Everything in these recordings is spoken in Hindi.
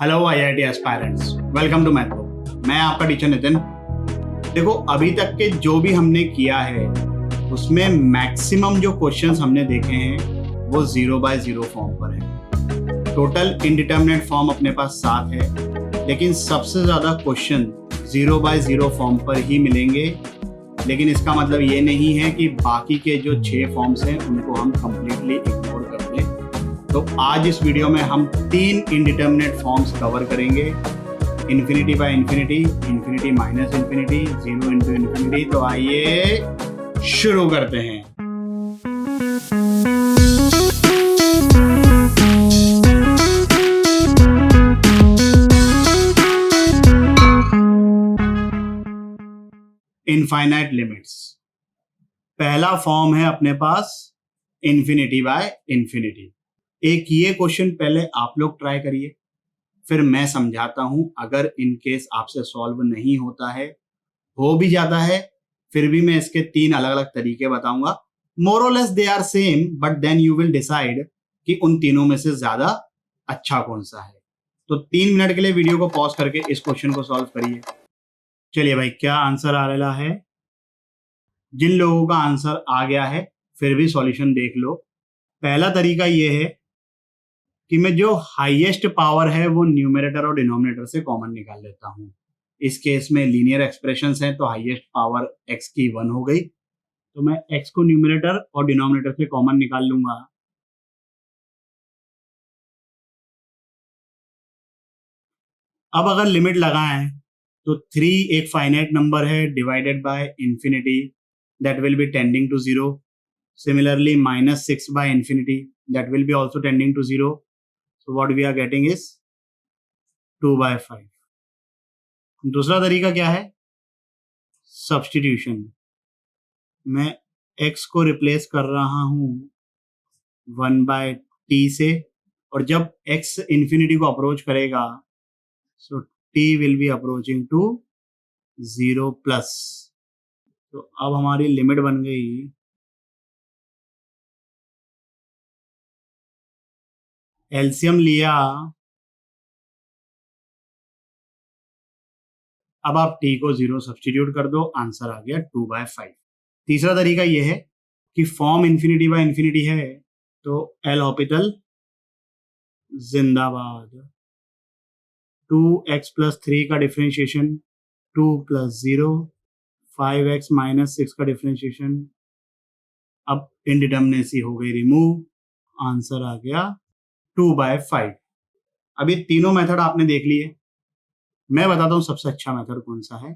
Hello IIT aspirants, welcome to Mathro. मैं आपका टीचर नितिन। देखो, अभी तक के जो भी हमने किया है उसमें मैक्सिमम जो क्वेश्चंस हमने देखे हैं वो 0 बाय 0 फॉर्म पर है। टोटल इनडिटर्मिनेट फॉर्म अपने पास 7 है, लेकिन सबसे ज़्यादा क्वेश्चन 0 बाय 0 फॉर्म पर ही मिलेंगे। लेकिन इसका मतलब ये नहीं है कि बाकी के जो 6 फॉर्म्स हैं उनको हम कंप्लीटली इग्नोर कर दें। तो आज इस वीडियो में हम 3 इंडिटर्मिनेट फॉर्म्स कवर करेंगे, infinity by infinity, infinity minus infinity, 0 into infinity. तो आइए शुरू करते हैं। Infinite limits. पहला फॉर्म है अपने पास इन्फिनिटी बाय इन्फिनिटी। एक ये क्वेश्चन पहले आप लोग ट्राई करिए, फिर मैं समझाता हूं। अगर इन केस आपसे सॉल्व नहीं होता है, हो भी जाता है, फिर भी मैं इसके 3 अलग अलग तरीके बताऊंगा। मोर और less they are same, but then you will decide कि उन तीनों में से ज्यादा अच्छा कौन सा है। तो 3 मिनट के लिए वीडियो को पॉज करके इस क्वेश्चन को सॉल्व करिए। चलिए भाई, क्या आंसर आ रहा है? जिन लोगों का आंसर आ गया है फिर भी सॉल्यूशन देख लो। पहला तरीका ये है कि मैं जो हाईएस्ट पावर है वो न्यूमरेटर और डिनोमिनेटर से कॉमन निकाल लेता हूं। इस केस में लीनियर एक्सप्रेशंस हैं, तो हाईएस्ट पावर x की 1 हो गई, तो मैं x को न्यूमरेटर और डिनोमिनेटर से कॉमन निकाल लूंगा। अब अगर लिमिट लगाएं तो 3 एक फाइनाइट नंबर है divided by infinity, that will be tending to 0। Similarly -6 by infinity, that will be also tending to 0। So what we are getting is 2/5। दूसरा तरीका क्या है? सब्सटीट्यूशन। मैं x को रिप्लेस कर रहा हूं 1/t से, और जब x इंफिनिटी को अप्रोच करेगा so t will be approaching to 0+। तो अब हमारी लिमिट बन गई एलसीएम लिया। अब आप t को 0 सब्सटीट्यूट कर दो, आंसर आ गया 2/5। तीसरा तरीका यह है कि फॉर्म इन्फिनिटी बाय इन्फिनिटी है, तो एल हॉपिटल जिंदाबाद। 2x+3 का डिफरेंशिएशन 2+0, 5x-6 का डिफरेंशिएशन। अब इनडिटर्मिनेसी हो गई रिमूव, आंसर आ गया 2/5। अब ये तीनों मेथड आपने देख लिए। मैं बताता हूं सबसे अच्छा मेथड कौन सा है।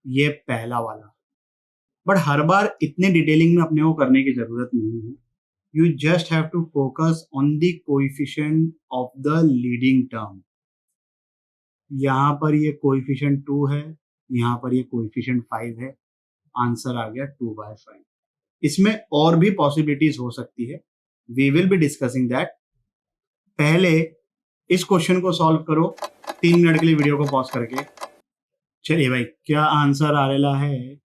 ये पहला वाला। बट हर बार इतने डिटेलिंग में अपने को करने की जरूरत नहीं है। You just have to focus on the coefficient of the leading term. यहां पर ये कोएफिशिएंट 2 है, यहां पर ये कोएफिशिएंट 5 है, आंसर आ गया 2/5। इसमें और भी पॉसिबिलिटीज हो सकती है, we will be discussing that. पहले इस क्वेश्चन को सॉल्व करो 3 मिनट के लिए वीडियो को पॉज करके। चलिए भाई, क्या आंसर आ रहा है?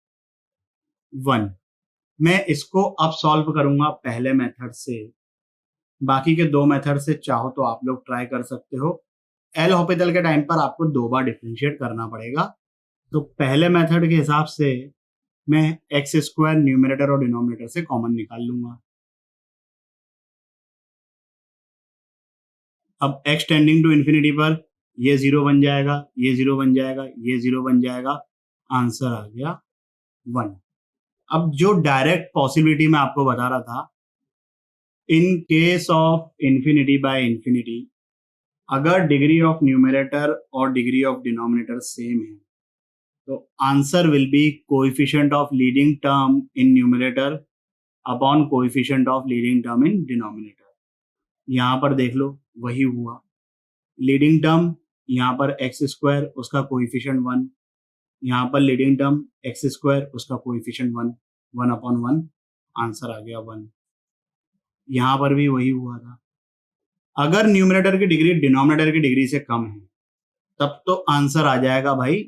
1। मैं इसको अब सॉल्व करूंगा पहले मेथड से। बाकी के 2 मेथड से चाहो तो आप लोग ट्राई कर सकते हो। एल हॉपिटल के टाइम पर आपको 2 बार डिफरेंशिएट करना पड़ेगा। तो पहले मेथड के हिसाब से मैं x² न्यूमरेटर और डिनोमिनेटर से कॉमन निकाल लूंगा। अब x टेंडिंग टू इन्फिनिटी पर ये 0 बन जाएगा, ये 0 बन जाएगा, ये 0 बन जाएगा, आंसर आ गया 1। अब जो डायरेक्ट पॉसिबिलिटी मैं आपको बता रहा था, in case of infinity by infinity, अगर डिग्री ऑफ न्यूमरेटर और डिग्री ऑफ डिनोमिनेटर सेम है तो answer will be coefficient of leading term in numerator upon coefficient of leading term in denominator. यहां पर देख लो, वही हुआ। लीडिंग टर्म यहाँ पर x², उसका कोएफिशिएंट 1, यहाँ पर लीडिंग टर्म x², उसका कोएफिशिएंट 1, 1/1, आंसर आ गया 1। यहाँ पर भी वही हुआ था। अगर न्यूमरेटर की डिग्री डिनोमिनेटर की डिग्री से कम है तब तो आंसर आ जाएगा भाई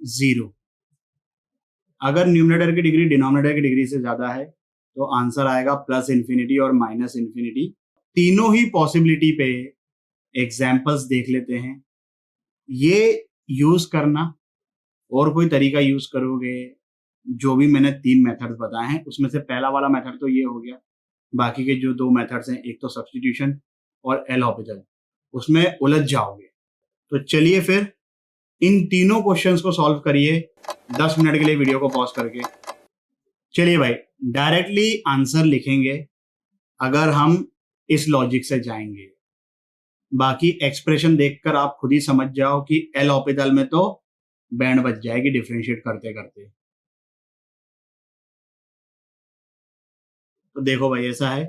0। अगर न्यूमरेटर की डिग्री डिनोमिनेटर की डिग्री से ज्यादा है तो आंसर आएगा +∞ और -∞। तीनों ही पॉसिबिलिटी पे एग्जाम्पल्स देख लेते हैं। ये यूज करना, और कोई तरीका यूज करोगे, जो भी मैंने 3 मेथड्स बताए हैं उसमें से पहला वाला मेथड तो ये हो गया, बाकी के जो 2 मेथड्स हैं, एक तो सब्स्टिट्यूशन और एल हॉपिटल, उसमें उलझ जाओगे। तो चलिए फिर इन तीनों क्वेश्चंस को सॉल्व करिए 10 मिनट के लिए वीडियो को पॉज करके। चलिए भाई, डायरेक्टली आंसर लिखेंगे अगर हम इस लॉजिक से जाएंगे। बाकी एक्सप्रेशन देखकर आप खुद ही समझ जाओ कि एल ऑर्बिटल में तो बैंड बच जाएगी डिफरेंशिएट करते करते। तो देखो भाई, ऐसा है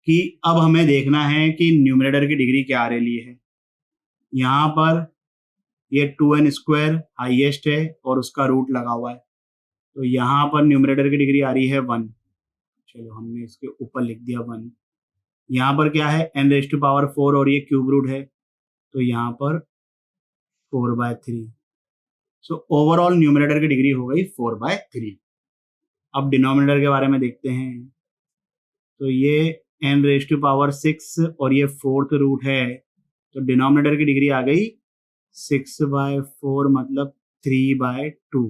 कि अब हमें देखना है कि न्यूमरेटर की डिग्री क्या आ रही है। यहाँ पर ये 2n² हाईएस्ट है और उसका रूट लगा हुआ है, तो यहाँ पर न्यूमरेटर की डिग्री आ रही है 1। चलो हमने इसके ऊपर लिख दिया 1। यहाँ पर क्या है, n⁴ और ये क्यूब रूट है, तो यहाँ पर 4/3। सो ओवरऑल न्यूमरेटर की डिग्री हो गई 4/3। अब डिनोमिनेटर के बारे में देखते हैं। तो ये n⁶ और ये 4th रूट है, तो डिनोमिनेटर की डिग्री आ गई 6/4 मतलब 3/2।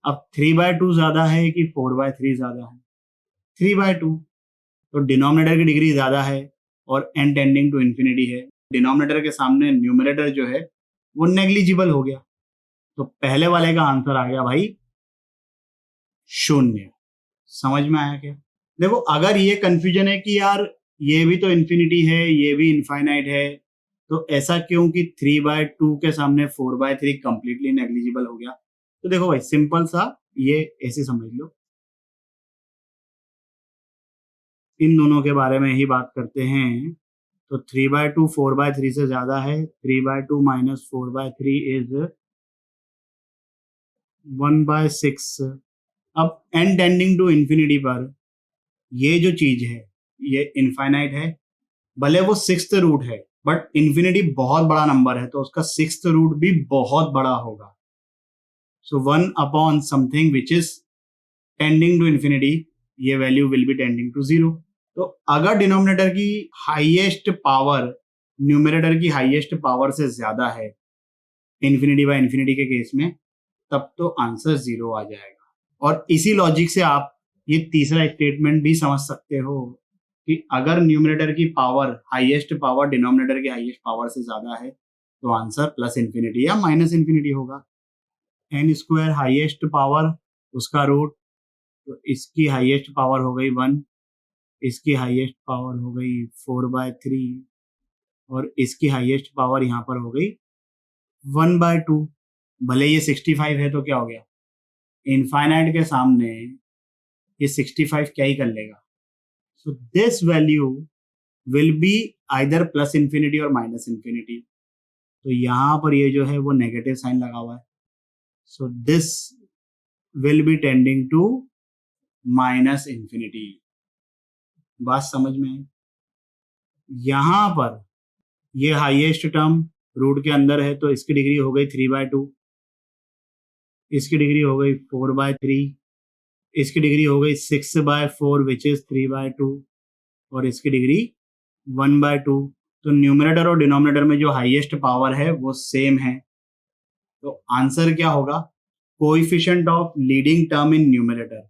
अब 3/2 ज्यादा है कि 4/3 ज्यादा है? 3/2। तो डिनोमिनेटर की डिग्री ज्यादा है और n टेंडिंग टू इन्फिनिटी है। डिनोमिनेटर के सामने न्यूमरेटर जो है वो नेग्लिजिबल हो गया, तो पहले वाले का आंसर आ गया भाई 0। समझ में आया क्या? देखो, अगर ये कंफ्यूजन है कि यार ये भी तो इन्फिनिटी है, ये भी इनफाइनाइट है, तो ऐसा क्यों कि 3/2 के सामने 4/3 कंप्लीटली नेग्लिजिबल हो गया? तो देखो भाई, सिंपल सा ये ऐसे समझ लो। इन दोनों के बारे में ही बात करते हैं। तो 3/2 4/3 से ज्यादा है, 3/2 माइनस 4/3 इज 1/6। अब n टेंडिंग टू इन्फिनिटी पर ये जो चीज है ये इनफाइनाइट है, भले वो 6th रूट है, बट इन्फिनिटी बहुत बड़ा नंबर है तो उसका 6th रूट भी बहुत बड़ा होगा। So 1 upon something which is tending to infinity, ये value will be tending to 0। तो अगर डिनोमिनेटर की हाईएस्ट पावर न्यूमरेटर की हाईएस्ट पावर से ज्यादा है इन्फिनिटी बाय इन्फिनिटी के केस में, तब तो आंसर 0 आ जाएगा। और इसी लॉजिक से आप ये तीसरा स्टेटमेंट भी समझ सकते हो कि अगर न्यूमरेटर की पावर हाईएस्ट पावर डिनोमिनेटर की हाईएस्ट पावर से ज्यादा है तो आंसर प्लस इन्फिनिटी या माइनस इन्फिनिटी होगा। n² हाईएस्ट पावर, उसका रूट, तो इसकी हाईएस्ट पावर हो गई 1, इसकी हाईएस्ट पावर हो गई 4/3 और इसकी हाईएस्ट पावर यहाँ पर हो गई 1/2। भले ये 65 है तो क्या हो गया, इनफाइनाइट के सामने ये 65 क्या ही कर लेगा। So this value will be either plus infinity और माइनस इन्फिनिटी। तो यहाँ पर ये जो है वो नेगेटिव साइन लगा हुआ है, so this will be tending to minus infinity. बात समझ में आई? यहाँ पर ये हाईएस्ट टर्म रूट के अंदर है तो इसकी डिग्री हो गई 3/2, इसकी डिग्री हो गई 4/3, इसकी डिग्री हो गई 6/4 विच इज 3/2 और इसकी डिग्री 1/2। तो न्यूमरेटर और डिनोमिनेटर में जो हाईएस्ट पावर है वो सेम है, तो आंसर क्या होगा, coefficient of leading term in numerator.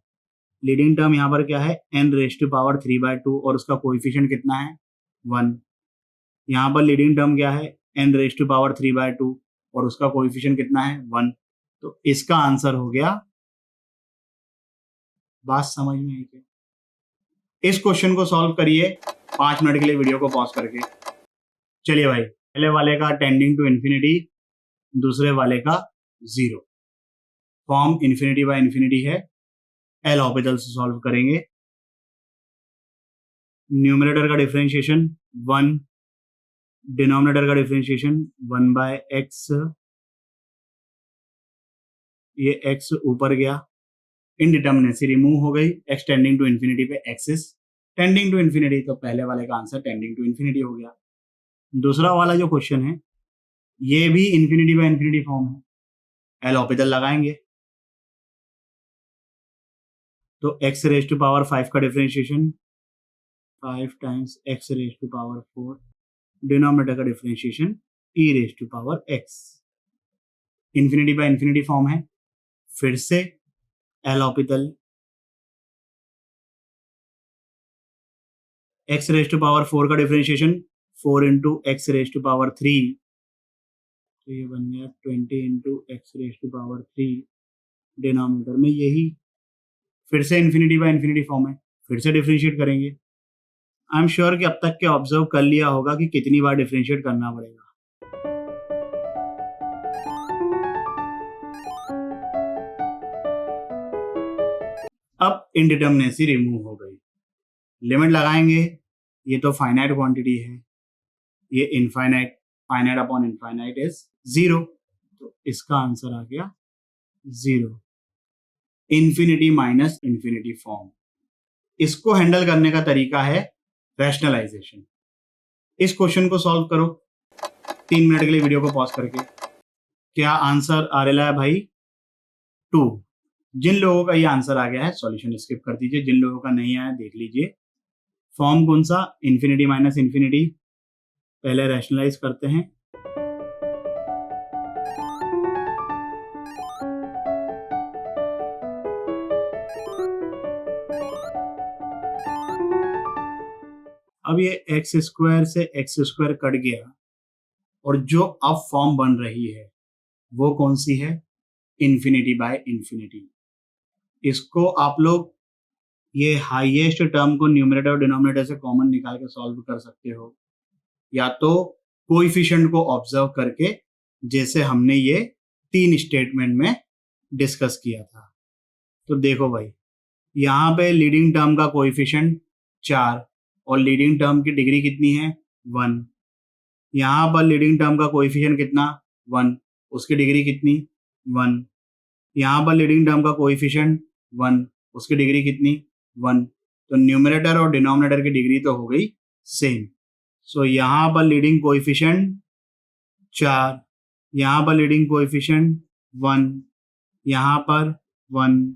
Leading term यहाँ पर क्या है, n⁵3/2 और उसका कोएफिशिएंट कितना है 1। यहाँ पर लीडिंग टर्म क्या है, n⁵3/2 और उसका कोएफिशिएंट कितना है 1। तो इसका आंसर हो गया। बात समझ में आई क्या? इस क्वेश्चन को सॉल्व करिए 5 मिनट के लिए वीडियो को पॉज करके। चलिए भाई, पहले वाले का टेंडिंग टू इन्फिनिटी, दूसरे वाले का 0। फॉर्म इन्फिनिटी बाय इन्फिनिटी है, एल ऑर्बिटल से सॉल्व करेंगे। न्यूमरेटर का डिफरेंशिएशन 1, डिनोमिनेटर का डिफरेंशिएशन 1/x, ये x ऊपर गया, इनडिटर्मिनेसी रिमूव हो गई, x टेंडिंग टू इन्फिनिटी पे एक्सिस टेंडिंग टू इन्फिनिटी, तो पहले वाले का आंसर टेंडिंग टू इन्फिनिटी हो गया। दूसरा वाला जो क्वेश्चन है ये भी इन्फिनिटी बाय इन्फिनिटी फॉर्म है, एल ऑर्बिटल लगाएंगे। तो x⁵5 का डिफरेंशिएशन 5 टाइम्स x⁴4, डिनोमिनेटर का differentiation e raise to power x. Infinity by infinity form है, फिर से L'Hopital x raise to power 4 का differentiation 4 into x raise to power 3, तो ये बन गया 20 into x raise to power 3 denominator में। यही फिर से इन्फिनिटी बाय इन्फिनिटी फॉर्म है, फिर से डिफरेंशिएट करेंगे। आई एम श्योर कि अब तक के ऑब्जर्व कर लिया होगा कि कितनी बार डिफरेंशिएट करना पड़ेगा। अब इनडिटर्मिनेसी रिमूव हो गई। लिमिट लगाएंगे, ये तो फाइनाइट क्वांटिटी है, ये infinite, finite upon infinite is 0, तो इसका आंसर आ गया 0। इन्फिनिटी माइनस इन्फिनिटी फॉर्म, इसको हैंडल करने का तरीका है रैशनलाइजेशन। इस क्वेश्चन को सॉल्व करो 3 मिनट के लिए वीडियो को पॉज करके। क्या आंसर आ रहा है भाई? 2। जिन लोगों का ये आंसर आ गया है सॉल्यूशन स्किप कर दीजिए, जिन लोगों का नहीं आया देख लीजिए। फॉर्म कौन सा? Infinity minus infinity. पहले रैशनलाइज करते हैं। अब ये एक्स स्क्वायर से एक्स स्क्वायर कट गया और जो अब फॉर्म बन रही है वो कौन सी है? Infinity by infinity. इसको आप लोग ये हाईएस्ट टर्म को न्यूमरेटर और डिनोमिनेटर से कॉमन निकाल के सॉल्व कर सकते हो, या तो कोएफिशिएंट को ऑब्जर्व करके, जैसे हमने ये 3 स्टेटमेंट में डिस्कस किया था। तो देखो भाई, यहाँ पे लीडिंग टर्म का कोएफिशिएंट 4 और लीडिंग टर्म की डिग्री कितनी है? 1। यहाँ पर लीडिंग टर्म का कोएफिशिएंट कितना? 1, उसकी डिग्री कितनी? 1। यहाँ पर लीडिंग टर्म का कोएफिशिएंट 1, उसकी डिग्री कितनी? 1। तो न्यूमरेटर और डिनोमिनेटर की डिग्री तो हो गई सेम। सो यहाँ पर लीडिंग कोएफिशिएंट 4, यहाँ पर लीडिंग कोएफिशिएंट 1, यहाँ पर 1,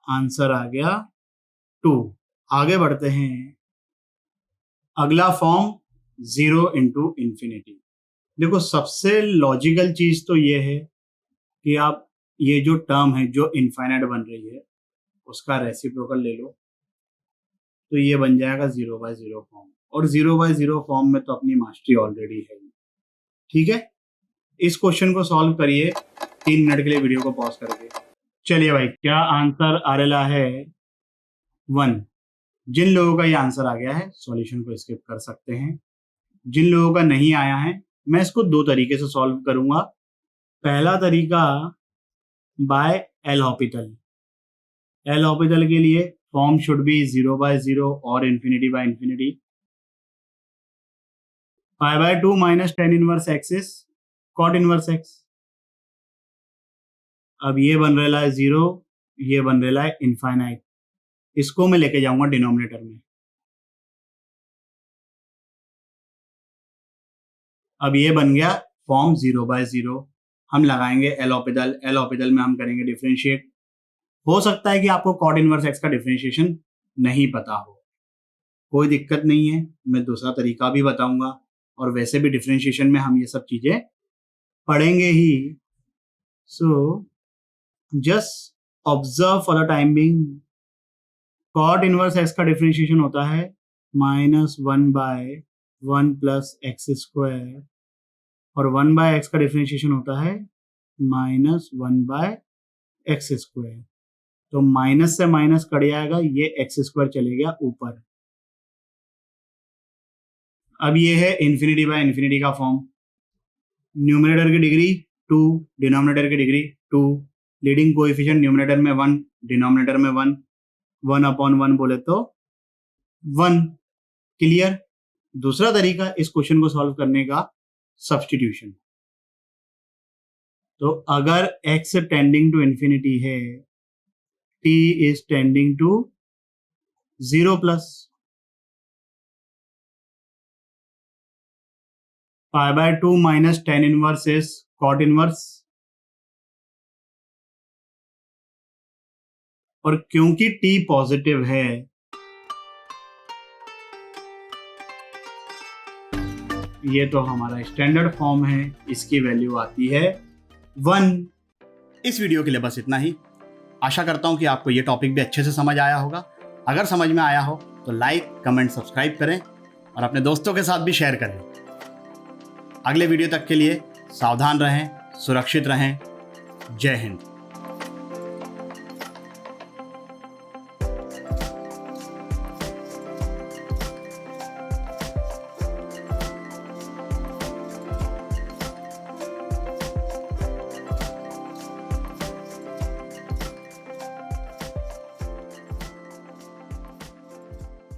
आंसर आ गया 2। आगे बढ़ते हैं। अगला फॉर्म 0 इंटू इन्फिनिटी। देखो, सबसे लॉजिकल चीज तो ये है कि आप ये जो टर्म है जो इनफाइनाइट बन रही है उसका रेसिप्रोकल ले लो, तो ये बन जाएगा 0/0 फॉर्म। और 0/0 फॉर्म में तो अपनी मास्टरी ऑलरेडी है। ठीक है, इस क्वेश्चन को सॉल्व करिए 3 मिनट के लिए वीडियो को पॉज करके। चलिए भाई, क्या आंसर आ रहा है? 1। जिन लोगों का ये आंसर आ गया है सॉल्यूशन को स्किप कर सकते हैं। जिन लोगों का नहीं आया है, मैं इसको 2 तरीके से सॉल्व करूंगा। पहला तरीका by L Hôpital. L Hôpital के लिए फॉर्म शुड बी 0/0 और infinity by infinity. 5/2 minus tan inverse x is cot inverse x. अब ये बन रहा है 0, ये बन रहा है इनफाइनाइट। इसको मैं लेके जाऊंगा डिनोमिनेटर में। अब ये बन गया फॉर्म 0/0। हम लगाएंगे एल हॉपिटल। एल हॉपिटल में हम करेंगे डिफरेंशिएट। हो सकता है कि आपको cot इनवर्स एक्स का डिफरेंशिएशन नहीं पता हो, कोई दिक्कत नहीं है, मैं दूसरा तरीका भी बताऊंगा। और वैसे भी डिफरेंशिएशन में हम ये सब चीजें पढ़ेंगे ही। So just observe for the time being. cot inverse x का डिफरेंशिएशन होता है -1/1 प्लस एक्स स्क्वायर, और 1/x का डिफरेंशिएशन होता है -1/x स्क्वायर। तो माइनस से माइनस कट जाएगा, ये एक्स स्क्वायर चले गया ऊपर। अब ये है इन्फिनिटी बाय इन्फिनिटी का फॉर्म। न्यूमरेटर की डिग्री 2, डिनोमिनेटर की डिग्री 2, लीडिंग कोएफिशिएंट न्यूमरेटर में 1, डिनोमिनेटर में 1, 1/1 बोले तो 1। क्लियर? दूसरा तरीका इस क्वेश्चन को सॉल्व करने का, सब्स्टिट्यूशन। तो अगर x टेंडिंग टू इन्फिनिटी है, t is tending to 0+, 5/2 minus tan inverse is cot inverse. और क्योंकि t पॉजिटिव है, ये तो हमारा स्टैंडर्ड फॉर्म है, इसकी वैल्यू आती है 1। इस वीडियो के लिए बस इतना ही। आशा करता हूँ कि आपको ये टॉपिक भी अच्छे से समझ आया होगा। अगर समझ में आया हो तो लाइक, कमेंट, सब्सक्राइब करें और अपने दोस्तों के साथ भी शेयर करें। अगले वीडियो तक के लिए सावधान रहें, सुरक्षित रहें। जय हिंद।